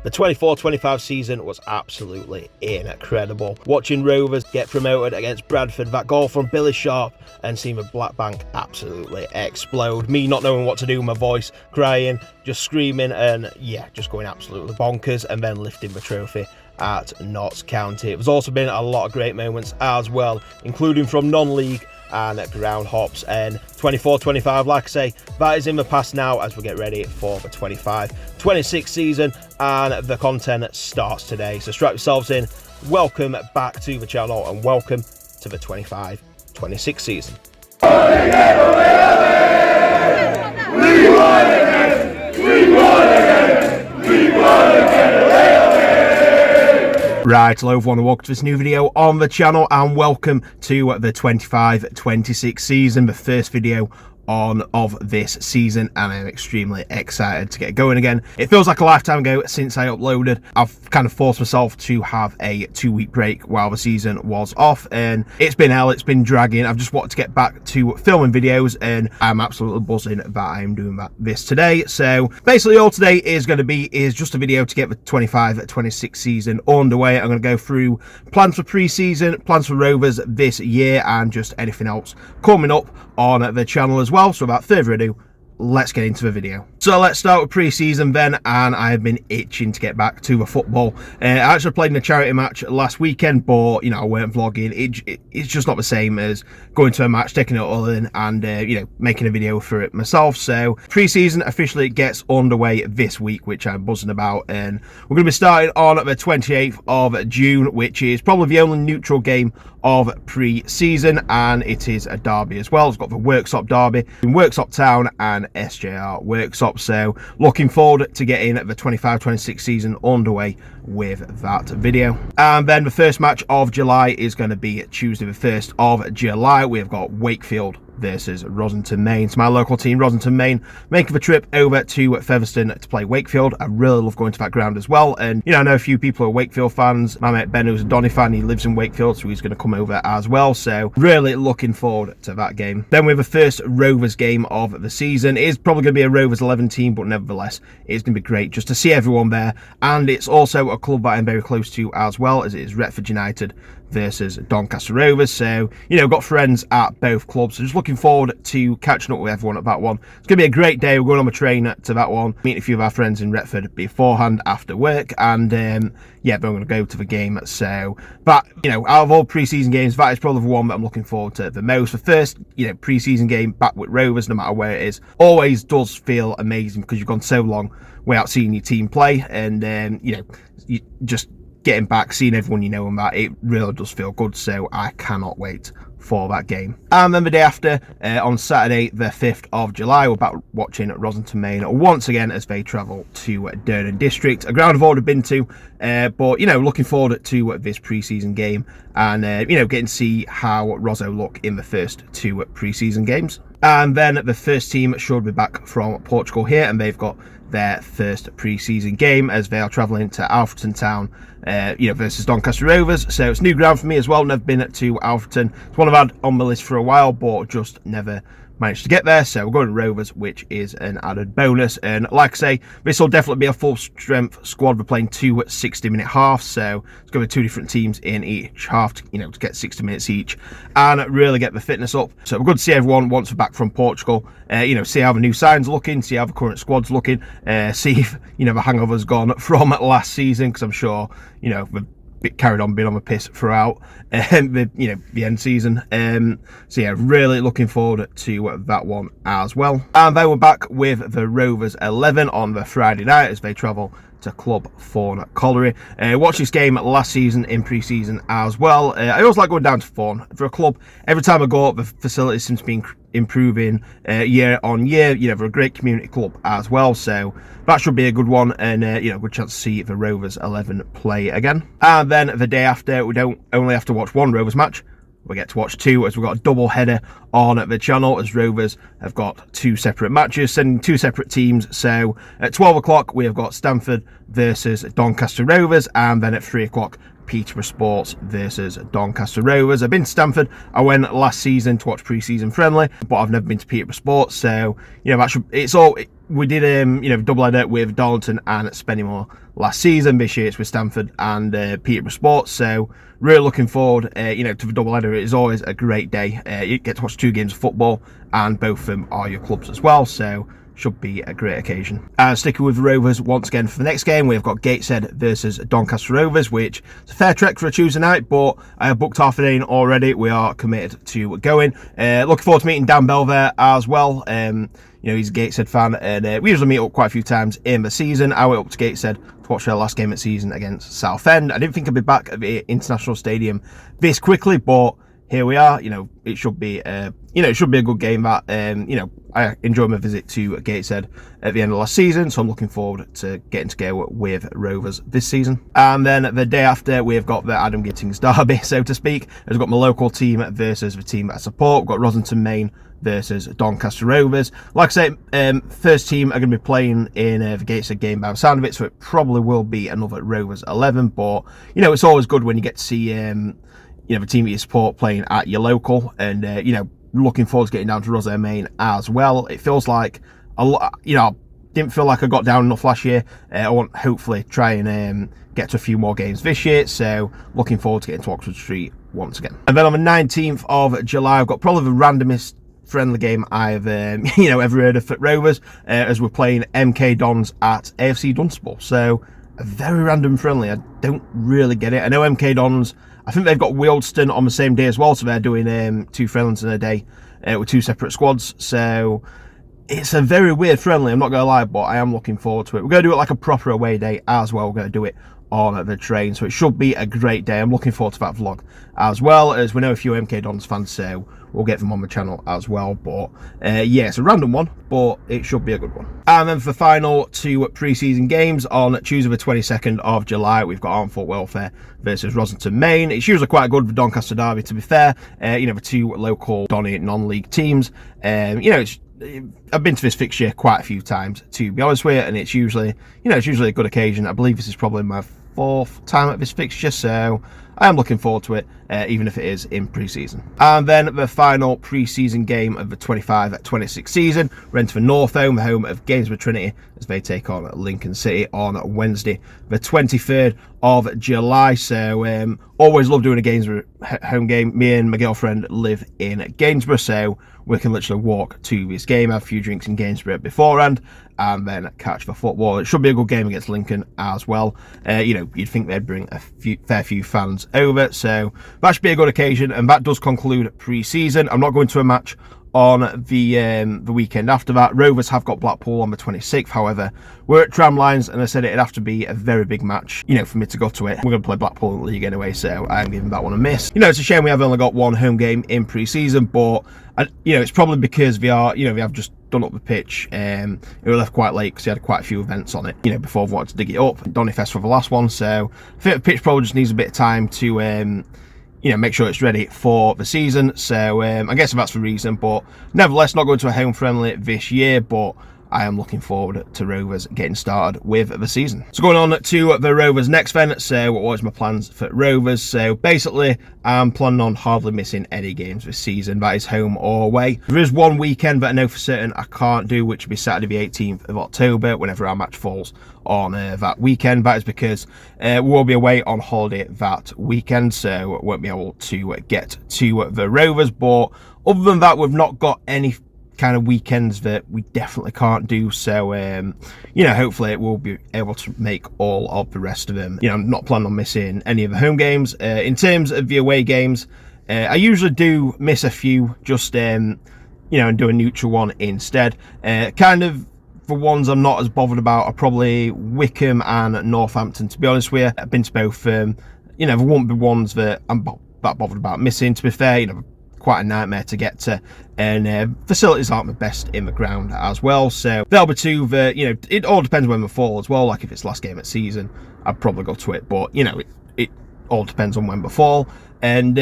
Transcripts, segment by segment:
The 24-25 season was absolutely incredible. Watching Rovers get promoted against Bradford, that goal from Billy Sharp, and seeing the Black Bank absolutely explode. Me not knowing what to do with my voice, crying, just screaming, and yeah, just going absolutely bonkers, and then lifting the trophy at Notts County. There's also been a lot of great moments as well, including from non-league and ground hops. And 24-25, like I say, that is in the past now as we get ready for the 25-26 season, and the content starts today. So strap yourselves in. Welcome back to the channel and welcome to the 25-26 season. Right, hello everyone and welcome to this new video on the channel, and welcome to the 25-26 season, the first video of this season, and I'm extremely excited to get going again. It feels like a lifetime ago since I uploaded. I've kind of forced myself to have a 2-week break while the season was off, and it's been hell, it's been dragging. I've just wanted to get back to filming videos, and I'm absolutely buzzing that I'm doing this today. So basically all today is going to be just a video to get the 25-26 season underway. I'm going to go through plans for pre-season, plans for Rovers this year, and just anything else coming up on the channel as well. So without further ado, let's get into the video. So let's start with pre-season then, and I've been itching to get back to the football. I actually played in a charity match last weekend, but you know, I weren't vlogging. It's just not the same as going to a match, taking it all in, and you know, making a video for it myself. So pre-season officially gets underway this week, which I'm buzzing about, and we're going to be starting on the 28th of June, which is probably the only neutral game of pre-season, and it is a derby as well. It's got the Worksop derby in Worksop Town and SJR Worksop. So looking forward to getting the 25-26 season underway with that video. And then the first match of July is going to be Tuesday the 1st of July. We've got Wakefield versus Rossington Main. So my local team, Rossington Main, making the trip over to Featherstone to play Wakefield. I really love going to that ground as well. And you know, I know a few people are Wakefield fans. My mate Ben, who's a Donny fan, he lives in Wakefield, so he's going to come over as well. So really looking forward to that game. Then we have the first Rovers game of the season. It is probably going to be a Rovers 11 team, but nevertheless, it's going to be great just to see everyone there. And it's also a club that I'm very close to as well, as it is Retford United versus Doncaster Rovers. So, you know, got friends at both clubs. So just looking forward to catching up with everyone at that one. It's going to be a great day. We're going on the train to that one, meeting a few of our friends in Retford beforehand after work, and yeah, but I'm going to go to the game. So, but you know, out of all pre-season games, that is probably the one that I'm looking forward to the most. The first, you know, pre-season game back with Rovers, no matter where it is, always does feel amazing because you've gone so long without seeing your team play, and you know, you just getting back, seeing everyone you know, and that, it really does feel good. So I cannot wait for that game. And then the day after, on Saturday the 5th of July, we're back watching Rossington Main once again as they travel to Durham District, a ground I've already been to, but you know, looking forward to this pre-season game, and you know, getting to see how Rosso look in the first two pre-season games. And then the first team should be back from Portugal here, and they've got their first pre-season game as they are travelling to Alfreton Town, you know, versus Doncaster Rovers. So it's new ground for me as well. Never been to Alfreton. It's one I've had on my list for a while, but just never managed to get there. So we're going to Rovers, which is an added bonus. And like I say, this will definitely be a full strength squad. We're playing two 60-minute halves, so it's going to be two different teams in each half to, you know, to get 60 minutes each and really get the fitness up. So we're good to see everyone once we're back from Portugal. You know, see how the new signs are looking, see how the current squad's looking, see if, you know, the hangover's gone from last season, because I'm sure, you know, the carried on being on the piss throughout the, you know, the end season. So yeah, really looking forward to that one as well. And then we're back with the Rovers 11 on the Friday night as they travel to Club Fawn Colliery. Watched this game last season in pre-season as well. I always like going down to Fawn. For a club, every time I go up, the facilities seem to be improving year on year. You know, they're a great community club as well, so that should be a good one, and you know, good chance to see the Rovers 11 play again. And then the day after, we don't only have to watch one Rovers match, we get to watch two, as we've got a double header on the channel, as Rovers have got two separate matches, sending two separate teams. So at 12 o'clock we have got Stamford versus Doncaster Rovers, and then at 3 o'clock Peterborough Sports versus Doncaster Rovers. I've been to Stamford. I went last season to watch pre-season friendly, but I've never been to Peterborough Sports, so you know, that should, we did double header with Darlington and Spennymoor last season. This year it's with Stamford and Peterborough Sports, so really looking forward to the double header. It is always a great day. You get to watch 2 games of football, and both of them are your clubs as well, so should be a great occasion. And sticking with the Rovers once again for the next game, we've got Gateshead versus Doncaster Rovers, which is a fair trek for a Tuesday night, but I have booked half a day in already. We are committed to going. Looking forward to meeting Dan Bell there as well. He's a Gateshead fan, and we usually meet up quite a few times in the season. I went up to Gateshead to watch their last game of the season against Southend. I didn't think I'd be back at the International Stadium this quickly, but here we are. It should be a good game. That I enjoyed my visit to Gateshead at the end of last season, so I'm looking forward to getting to go with Rovers this season. And then the day after, we've got the Adam Gittings derby, so to speak. I've got my local team versus the team that I support. We've got Rossington Main versus Doncaster Rovers. Like I say, first team are going to be playing in the Gateshead game by the sound of it, so it probably will be another Rovers 11. But it's always good when you get to see the team that you support playing at your local, and looking forward to getting down to Rossington Main as well. It feels like a lot. Didn't feel like I got down enough last year. I want hopefully try and get to a few more games this year, so looking forward to getting to Oxford Street once again. And then on the 19th of July, I've got probably the randomest friendly game I've ever heard of at Rovers, as we're playing MK Dons at AFC Dunstable. So a very random friendly. I don't really get it. I know MK Dons, I think they've got Wealdstone on the same day as well, so they're doing 2 friendlies in a day with 2 separate squads. So it's a very weird friendly, I'm not going to lie, but I am looking forward to it. We're going to do it like a proper away day as well. We're going to do it on the train, so it should be a great day. I'm looking forward to that vlog, as well as we know a few MK Dons fans, so we'll get them on the channel as well. But yeah, it's a random one, but it should be a good one. And then for the final 2 pre-season games on Tuesday the 22nd of July, we've got Armed Folk Welfare versus Rossington Main. It's usually quite good for Doncaster derby, to be fair. The 2 local Donny non-league teams. I've been to this fixture quite a few times, to be honest with you, and it's usually a good occasion. I believe this is probably my 4th time at this fixture, so I am looking forward to it, even if it is in pre-season. And then the final pre-season game of the 25-26 season, we're into the North Home, the home of Gainsborough Trinity, as they take on Lincoln City on Wednesday, the 23rd of July. So always love doing a Gainsborough home game. Me and my girlfriend live in Gainsborough, so we can literally walk to this game, have a few drinks in Gainsborough beforehand, and then catch the football. It should be a good game against Lincoln as well. You'd think they'd bring a fair few fans over, so that should be a good occasion. And that does conclude pre-season. I'm not going to a match on the weekend after that. Rovers have got Blackpool on the 26th. However, we're at Tramlines, and I said it'd have to be a very big match, for me to go to it. We're going to play Blackpool in the league anyway, so I'm giving that one a miss. It's a shame we have only got 1 home game in pre-season, but it's probably because we have just done up the pitch. It was left quite late because we had quite a few events on it, before we wanted to dig it up. Donny Fest for the last one, so I think the pitch probably just needs a bit of time to make sure it's ready for the season. So I guess that's the reason, but nevertheless, not going to a home friendly this year, but I am looking forward to Rovers getting started with the season. So going on to the Rovers next then, so what was my plans for Rovers? So basically, I'm planning on hardly missing any games this season, that is home or away. There is one weekend that I know for certain I can't do, which will be Saturday the 18th of October, whenever our match falls on that weekend. That is because we will be away on holiday that weekend, so won't be able to get to the Rovers. But other than that, we've not got any kind of weekends that we definitely can't do, so hopefully we'll be able to make all of the rest of them. I'm not planning on missing any of the home games. In terms of the away games, I usually do miss a few, just and do a neutral one instead. Kind of the ones I'm not as bothered about are probably Wickham and Northampton, to be honest with you. I've been to both. There won't be ones that I'm that bothered about missing, to be fair. Quite a nightmare to get to, and facilities aren't the best in the ground as well, so there'll be 2 that it all depends when we fall as well. Like if it's last game at season, I'd probably go to it, but it all depends on when we fall. And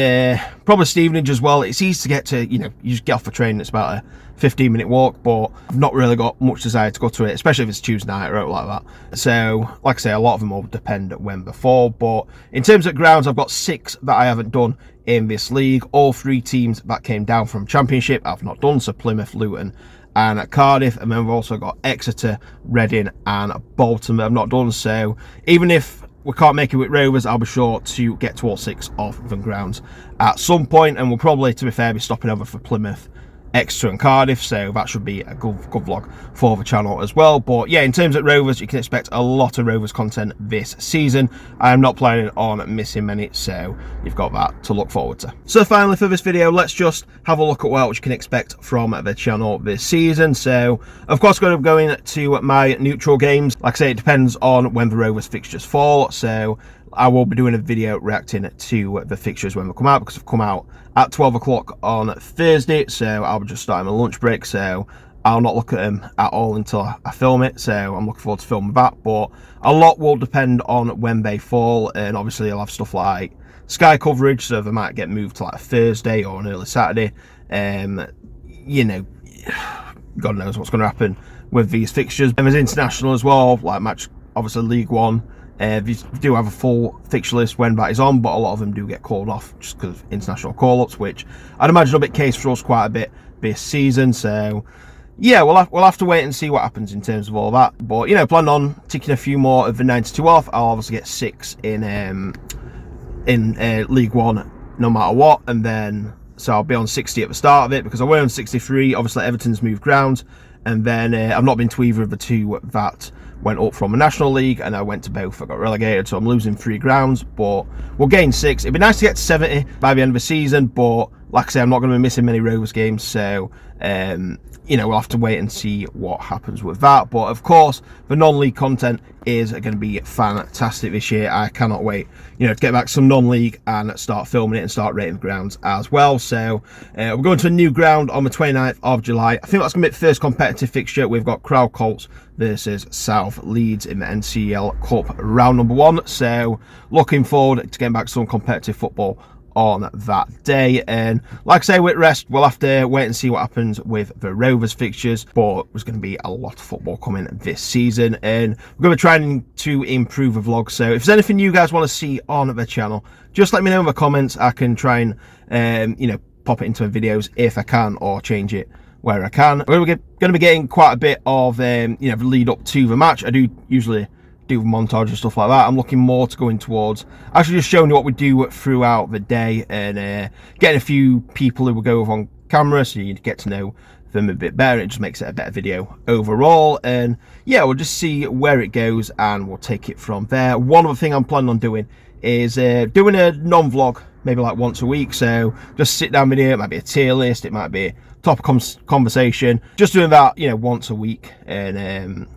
probably Stevenage as well. It's easy to get to, you just get off the train, it's about a 15-minute walk, but I've not really got much desire to go to it, especially if it's Tuesday night or like that. So like I say, a lot of them will depend when they fall. But in terms of grounds, I've got 6 that I haven't done in this league. All 3 teams that came down from Championship I've not done, so Plymouth, Luton and Cardiff, and then we've also got Exeter, Reading and Bolton that I've not done. So even if we can't make it with Rovers, I'll be sure to get to all 6 of the grounds at some point, and we'll probably, to be fair, be stopping over for Plymouth, Exeter and Cardiff, so that should be a good vlog for the channel as well. But yeah, in terms of Rovers, you can expect a lot of Rovers content this season. I'm not planning on missing many, so you've got that to look forward to. So finally for this video, let's just have a look at what you can expect from the channel this season. So of course, going to be going to my neutral games. Like I say, it depends on when the Rovers fixtures fall, so I will be doing a video reacting to the fixtures when they come out, because they've come out at 12 o'clock on Thursday, so I'll be just starting my lunch break, so I'll not look at them at all until I film it, so I'm looking forward to filming that. But a lot will depend on when they fall, and obviously I'll have stuff like Sky coverage, so they might get moved to like a Thursday or an early Saturday. You know, God knows what's going to happen with these fixtures. And there's international as well, like match, obviously League One. We do have a full fixture list when that is on, but a lot of them do get called off just because of international call-ups, which I'd imagine will be the case for us quite a bit this season. So yeah, we'll have to wait and see what happens in terms of all that. But you know, plan on ticking a few more of the 92 off. I'll obviously get 6 in League One no matter what, and then so I'll be on 60 at the start of it, because I were on 63. Obviously Everton's moved ground, and then I've not been to either of the 2 that went up from the National League, and I went to both. I got relegated, so I'm losing 3 grounds, but we'll gain 6. It'd be nice to get to 70 by the end of the season, but like I say, I'm not going to be missing many Rovers games, so you know, we'll have to wait and see what happens with that. But of course, the non-league content is going to be fantastic this year. I cannot wait, you know, to get back some non-league and start filming it and start rating the grounds as well. So we're going to a new ground on the 29th of July. I think that's going to be the first competitive fixture. We've got Crowd Colts versus South Leeds in the NCL Cup round number 1. So looking forward to getting back some competitive football on that day. And like I say, with rest, we'll have to wait and see what happens with the Rovers fixtures, but there's going to be a lot of football coming this season, and we're going to be trying to improve the vlog. So if there's anything you guys want to see on the channel, just let me know in the comments. I can try and you know, pop it into the videos if I can, or change it where I can. We're going to be getting quite a bit of you know, the lead up to the match. I do usually do montage and stuff like that. I'm looking more to going towards actually just showing you what we do throughout the day, and getting a few people who will go on camera, so you get to know them a bit better. It just makes it a better video overall, and yeah, we'll just see where it goes and we'll take it from there. One other thing I'm planning on doing is doing a non-vlog, maybe like once a week. So just sit down video, it might be a tier list, it might be a topic conversation, just doing that, you know, once a week, and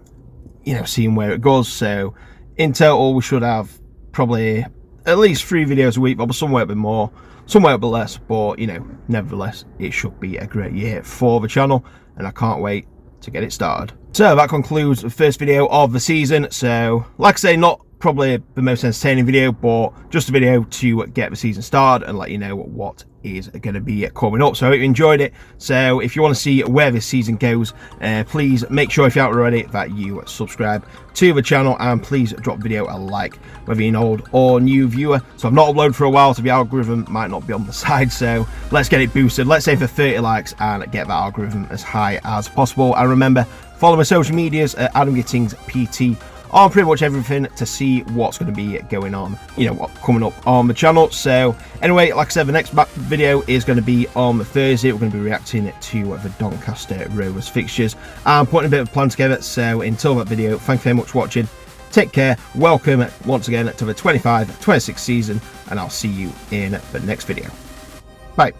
you know, seeing where it goes. So in total, we should have probably at least 3 videos a week, but somewhere a bit more, somewhere a bit less. But you know, nevertheless, it should be a great year for the channel, and I can't wait to get it started. So that concludes the first video of the season. So like I say, not probably the most entertaining video, but just a video to get the season started and let you know what is going to be coming up. So I hope you enjoyed it. So if you want to see where this season goes, please make sure, if you haven't already, that you subscribe to the channel, and please drop the video a like, whether you're an old or new viewer. So I've not uploaded for a while, so the algorithm might not be on the side, so let's get it boosted. Let's say for 30 likes and get that algorithm as high as possible. And remember, follow my social medias at Adam Gittings PT on pretty much everything to see what's going to be going on, you know, what coming up on the channel. So anyway, like I said, the next video is going to be on Thursday. We're going to be reacting to the Doncaster Rovers fixtures and putting a bit of a plan together. So until that video, thank you very much for watching. Take care. Welcome once again to the 25-26 season, and I'll see you in the next video. Bye.